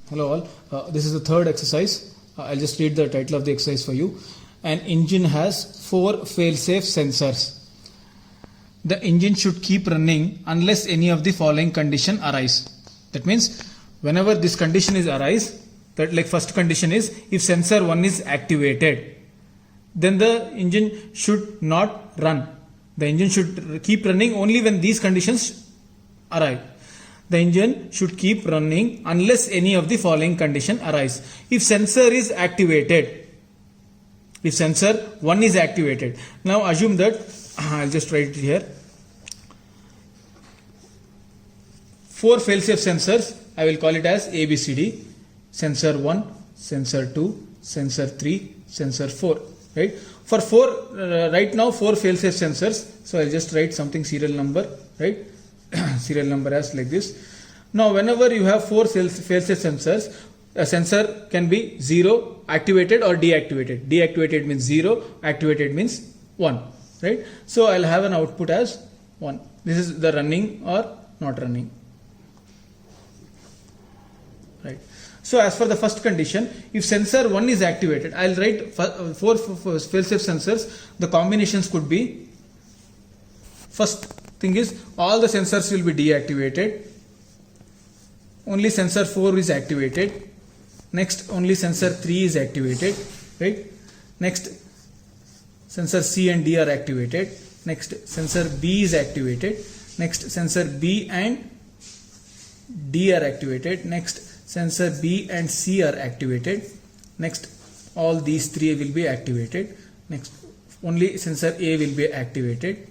Hello all, this is the third exercise. I'll just read the title of the exercise for you. An engine has 4 fail-safe sensors. The engine should keep running unless any of the following condition arise. That means whenever this condition is arise, that like first condition is if sensor 1 is activated, then the engine should not run. The engine should keep running only when these conditions arrive. The engine should keep running unless any of the following condition arise. If sensor is activated, if sensor 1 is activated, now assume that I'll just write it here. 4 fail-safe sensors, I will call it as ABCD. Sensor 1, sensor 2, sensor 3, sensor 4. Right? For 4, right now 4 fail-safe sensors. So I'll just write something serial number. Right? Serial number as like this. Now whenever you have 4 fail-safe sensors, a sensor can be 0, activated or deactivated. Deactivated means 0, activated means 1. Right? So I'll have an output as 1. This is the running or not running. Right. So as for the first condition, if sensor 1 is activated, I'll write 4 fail-safe sensors. The combinations could be, first thing is all the sensors will be deactivated. Only sensor 4 is activated. Next only sensor 3 is activated. Right. Next sensor C and D are activated. Next sensor B is activated. Next sensor B and D are activated. Next sensor B and C are activated. Next all these 3 will be activated. Next only sensor A will be activated.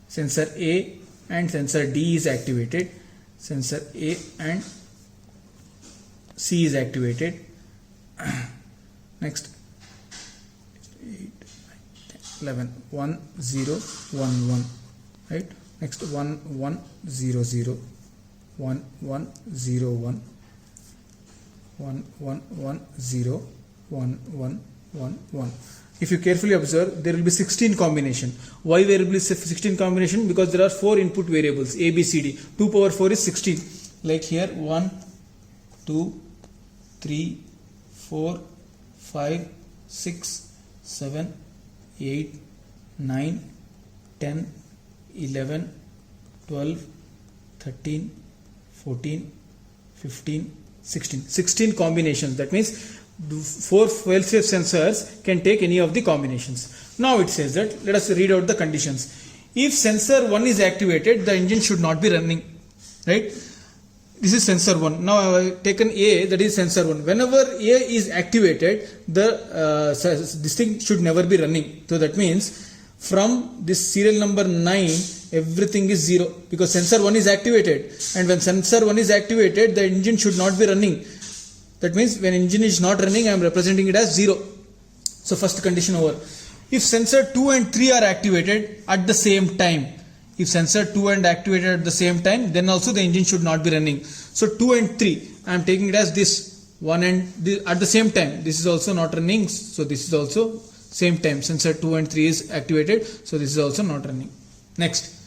Sensor A and sensor D is activated. Sensor A and C is activated. Next 8, 9, 10, 11, 1, 0, 1, 1. Right? Next 1, 1, 0, 0. 1, 1, 0, 1. 1, 1, 1, 0, 1, 1, 1, 1. If you carefully observe, there will be 16 combination. Why there will be 16 combination? Because there are 4 input variables, A, B, C, D. 2 power 4 is 16. Like here, 1, 2, 3, 4, 5, 6, 7, 8, 9, 10, 11, 12, 13, 14, 15, 16. 16 combinations. That means 4 fail-safe sensors can take any of the combinations. Now it says that, let us read out the conditions. If sensor 1 is activated, the engine should not be running. Right? This is sensor 1. Now I have taken A, that is sensor 1. Whenever A is activated, this thing should never be running. So that means from this serial number 9, everything is 0 because sensor 1 is activated. And when sensor 1 is activated, the engine should not be running. That means when engine is not running, I am representing it as 0. So first condition over. If sensor 2 and 3 are activated at the same time, if sensor 2 and activated at the same time, then also the engine should not be running. So 2 and 3, I am taking it as this 1 and this, at the same time. This is also not running. So this is also same time. Sensor 2 and 3 is activated. So this is also not running. Next.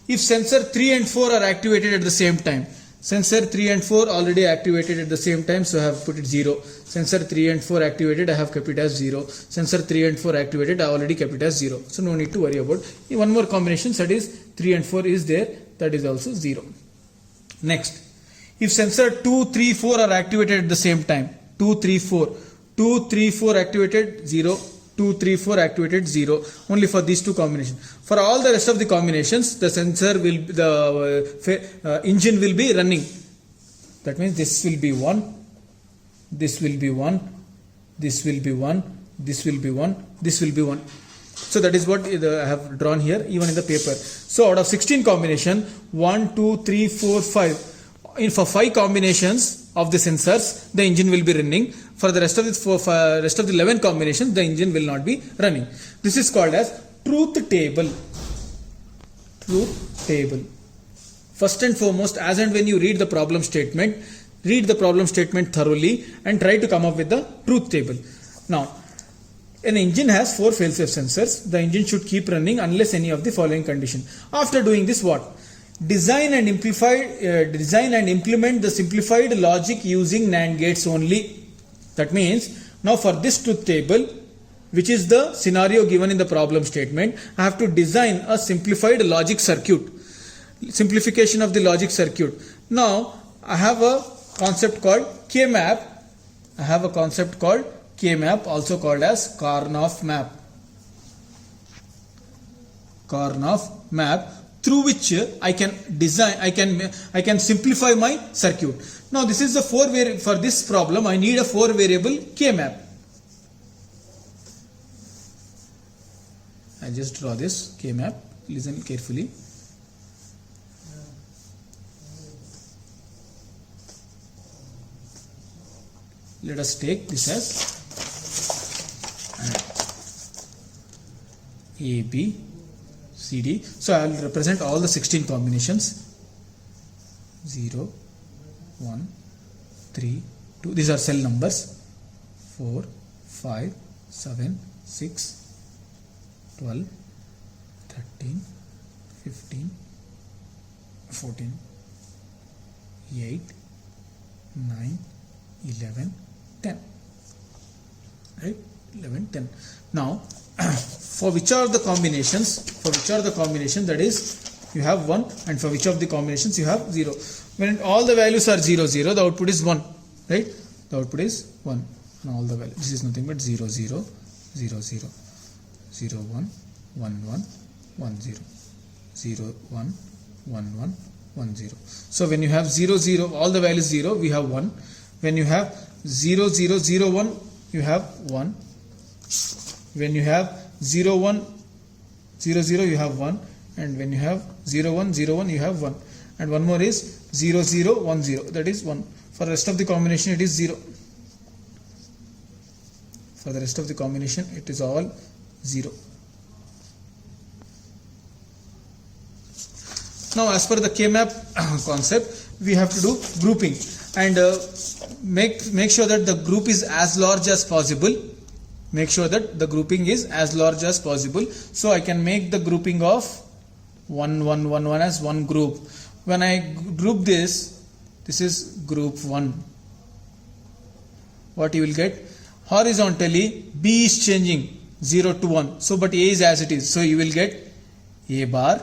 If sensor 3 and 4 are activated at the same time, sensor 3 and 4 already activated at the same time, so I have put it 0. Sensor 3 and 4 activated, I have kept it as 0. Sensor 3 and 4 activated, I already kept it as 0. So no need to worry about. One more combination, that is 3 and 4 is there, that is also 0. Next, if sensor 2, 3, 4 are activated at the same time, 2, 3, 4. 2, 3, 4 activated, 0. 2, 3, 4 activated, 0. Only for these 2 combinations. For all the rest of the combinations, the sensor will, the engine will be running. That means this will be 1, this will be 1, this will be 1, this will be 1, this will be 1. So that is what I have drawn here, even in the paper. So out of 16 combination, 1, 2, 3, 4, 5. For 5 combinations of the sensors, the engine will be running. For the rest of the 11 combinations, the engine will not be running. This is called as truth table. Truth table. First and foremost, as and when you read the problem statement thoroughly and try to come up with the truth table. Now, an engine has 4 fail-safe sensors. The engine should keep running unless any of the following condition. After doing this, what? design and implement the simplified logic using NAND gates only. That means now for this truth table, which is the scenario given in the problem statement, I have to design a simplified logic circuit. Simplification of the logic circuit. Now I have a concept called K-map. Also called as Karnaugh map. Karnaugh map, through which I can simplify my circuit. Now this is the for this problem I need a 4 variable K-map. I just draw this K-map. Listen carefully. Let us take this as A, B, C, D. So I will represent all the 16 combinations. 0, 1, 3, 2. These are cell numbers. 4, 5, 7, 6, 12, 13, 15, 14, 8, 9, 11, 10. Right? 11, 10. Now, for which are the combinations? That is, you have 1, and for which of the combinations you have 0. When all the values are 0, 0, the output is 1. Right? The output is 1. And all the values. This is nothing but 0, 0, 0, 0. 0, 1, 1, 1, 1, 0. 0, 1, 1, 1, 1, 0. So when you have 0, 0, all the values 0, we have 1. When you have 0, 0, 0, 1, you have 1. When you have 0, 1, 0, 0, you have 1. And when you have 0, 1, 0, 1, you have 1. And one more is 0, 0, 1, 0. That is 1. For the rest of the combination, it is 0. For the rest of the combination, it is all 0. Now, as per the K-map concept, we have to do grouping and make sure that the group is as large as possible. Make sure that the grouping is as large as possible. So I can make the grouping of 1, 1, 1, 1 as one group. When I group this is group 1. What you will get? Horizontally, B is changing 0 to 1. So, but A is as it is. So, you will get A bar.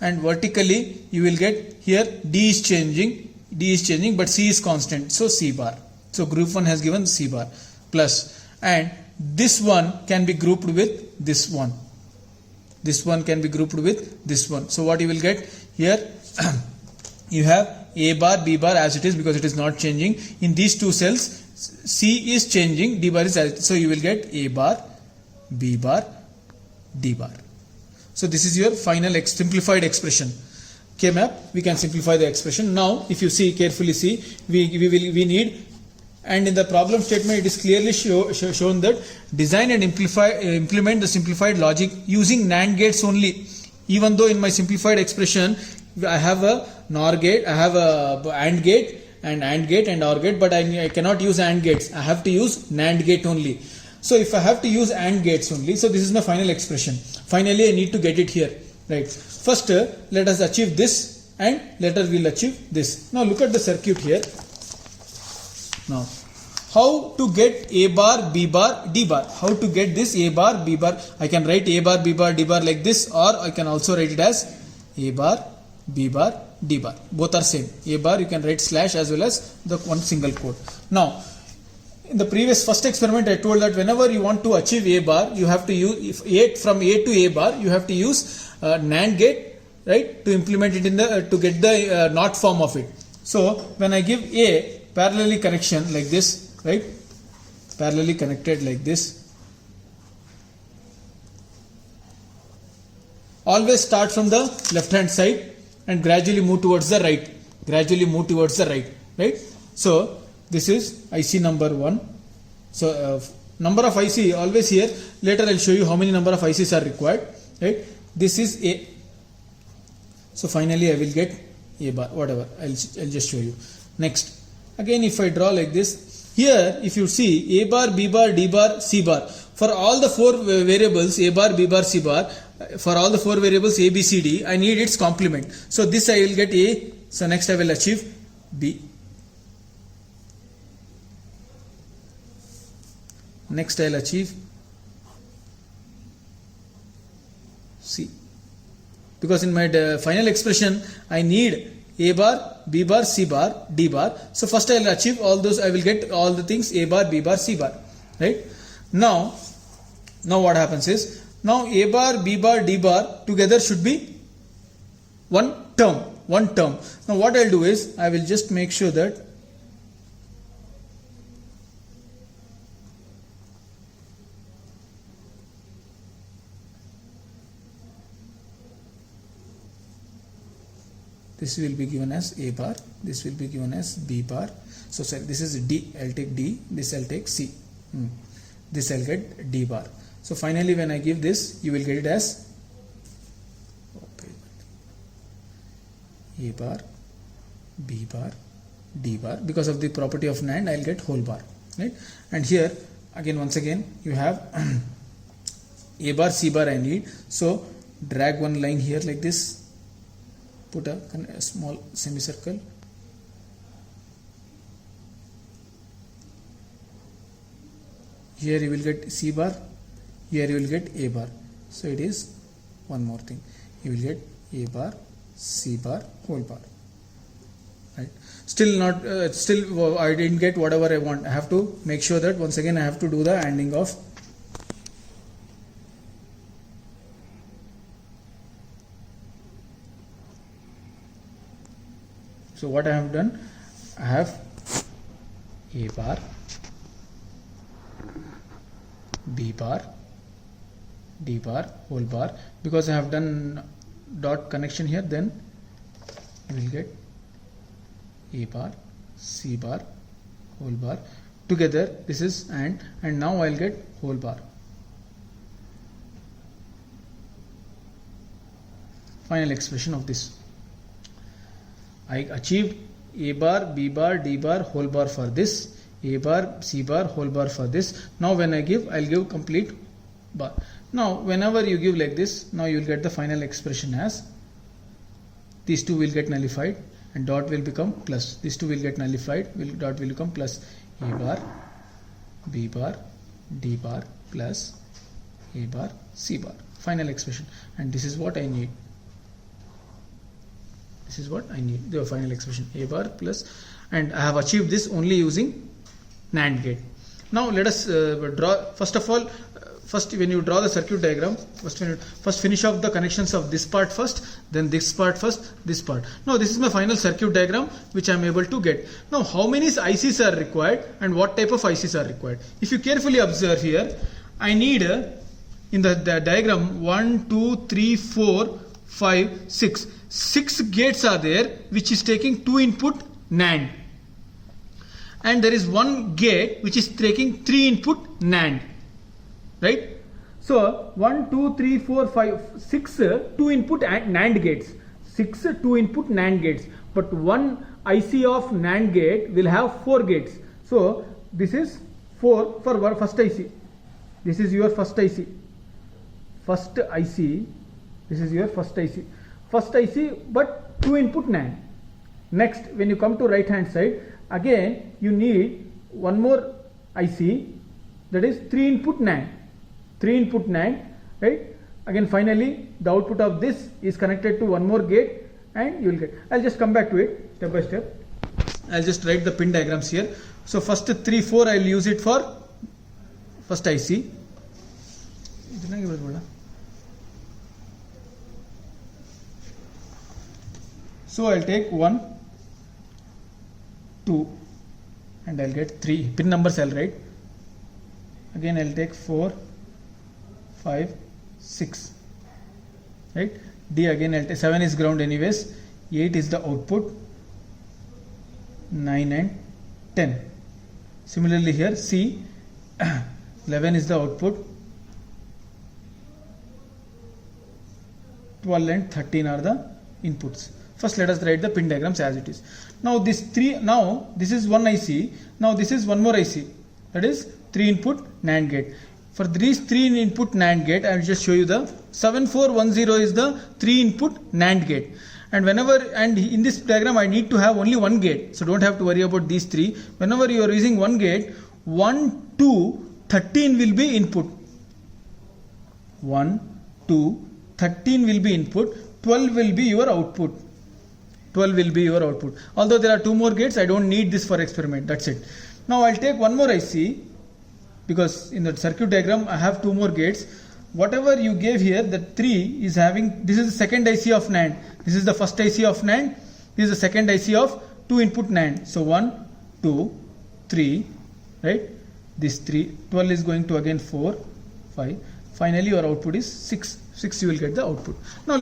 And vertically, you will get here D is changing, but C is constant. So, C bar. So, group 1 has given C bar plus. And this one can be grouped with this one. This one can be grouped with this one. So, what you will get here? You have A bar, B bar as it is because it is not changing. In these two cells, C is changing, D bar is as it is. So, you will get A bar, B bar, D bar. So, this is your final simplified expression. K-map, we can simplify the expression. Now, if you see, carefully see, we need, and in the problem statement, it is clearly shown that design and implement the simplified logic using NAND gates only. Even though in my simplified expression, I have a NOR gate, I have a AND gate and OR gate, but I cannot use AND gates. I have to use NAND gate only. So if I have to use AND gates only, so this is my final expression. Finally, I need to get it here. Right. First, let us achieve this and later we will achieve this. Now look at the circuit here. Now, how to get A bar, B bar, D bar? How to get this A bar, B bar? I can write A bar, B bar, D bar like this, or I can also write it as A bar, B bar, D bar. Both are same. A bar you can write slash as well as the one single quote. Now, in the previous first experiment, I told that whenever you want to achieve A bar, you have to use from A to A bar, you have to use NAND gate, right, to implement it in the to get the NOT form of it. So when I give A parallelly connection like this, right, parallelly connected like this, always start from the left hand side and gradually move towards the right. Right. So this is IC number 1. So number of IC always here. Later I will show you how many number of ICs are required. Right. This is A. So finally I will get A bar. Whatever. I'll just show you. Next. Again, if I draw like this, here if you see A bar, B bar, D bar, C bar, for all the 4 variables A bar, B bar, C bar, for all the 4 variables A, B, C, D, I need its complement. So this I will get A. So next I will achieve B. Next I will achieve C. Because in my final expression I need A bar, B bar, C bar, D bar. So first I will achieve all those. I will get all the things A bar, B bar, C bar. Right? Now what happens is, now A bar, B bar, D bar together should be one term. Now what I will do is, I will just make sure that this will be given as A bar, this will be given as B bar. So sorry, this is D, I'll take D, this I'll take C, this I'll get D bar. So finally when I give this, you will get it as A bar, B bar, D bar. Because of the property of NAND, I'll get whole bar, right? And here again, once again, you have A bar, C bar I need. So drag one line here like this, put a small semicircle, here you will get C bar, here you will get A bar. So it is one more thing, you will get A bar, C bar, whole bar, right? Still not still I didn't get whatever I want. I have to make sure that once again I have to do the ANDing of so what I have done, I have A bar, B bar, D bar, whole bar. Because I have done dot connection here, then you will get A bar, C bar, whole bar together. This is and now I will get whole bar. Final expression of this. I achieved A bar, B bar, D bar, whole bar for this, A bar, C bar, whole bar for this. Now when I give, I'll give complete bar. Now whenever you give like this, now you will get the final expression as these two will get nullified and dot will become plus. These two will get nullified, dot will become plus. A bar, B bar, D bar plus A bar, C bar. Final expression. And this is what I need. This is what I need, the final expression, A bar plus, and I have achieved this only using NAND gate. Now let us draw, first of all, first when you draw the circuit diagram, first finish off the connections of this part first, then this part first, this part. Now this is my final circuit diagram which I am able to get. Now how many ICs are required and what type of ICs are required? If you carefully observe here, I need in the diagram 1, 2, 3, 4, 5, 6. 6 gates are there which is taking 2 input NAND, and there is one gate which is taking 3 input NAND, right? So 1, 2, 3, 4, 5, 6 2 input NAND gates, 6 2 input NAND gates, but one IC of NAND gate will have 4 gates. So this is 4 for first IC. This is your first IC. First IC. This is your first IC. First IC, but 2 input NAND. Next, when you come to right hand side, again you need one more IC, that is 3 input NAND. 3 input NAND, right? Again finally the output of this is connected to one more gate and you will get. I'll just come back to it step by step. I'll just write the pin diagrams here. So first 3, 4 I'll use it for first IC. So I'll take 1, 2 and I'll get 3 pin numbers I'll write. Again I'll take 4, 5, 6, right? D again I'll take 7 is ground anyways, 8 is the output, 9 and 10. Similarly here C 11 is the output, 12 and 13 are the inputs. First let us write the pin diagrams as it is. Now this 3, now this is one IC, now this is one more IC, that is 3 input NAND gate. For these 3 input NAND gate I will just show you the 7410 is the 3 input NAND gate. And in this diagram I need to have only one gate, so don't have to worry about these three. Whenever you are using one gate, 1, 2, 13 will be input. 1, 2, 13 will be input, 12 will be your output. 12 will be your output. Although there are 2 more gates, I don't need this for experiment, that's it. Now I'll take one more IC, because in the circuit diagram I have 2 more gates. Whatever you gave here, the 3 is having, this is the second IC of NAND, this is the first IC of NAND, this is the second IC of 2 input NAND. So 1, 2, 3, right? This 3, 12 is going to again 4, 5. Finally your output is 6. 6 you will get the output. Now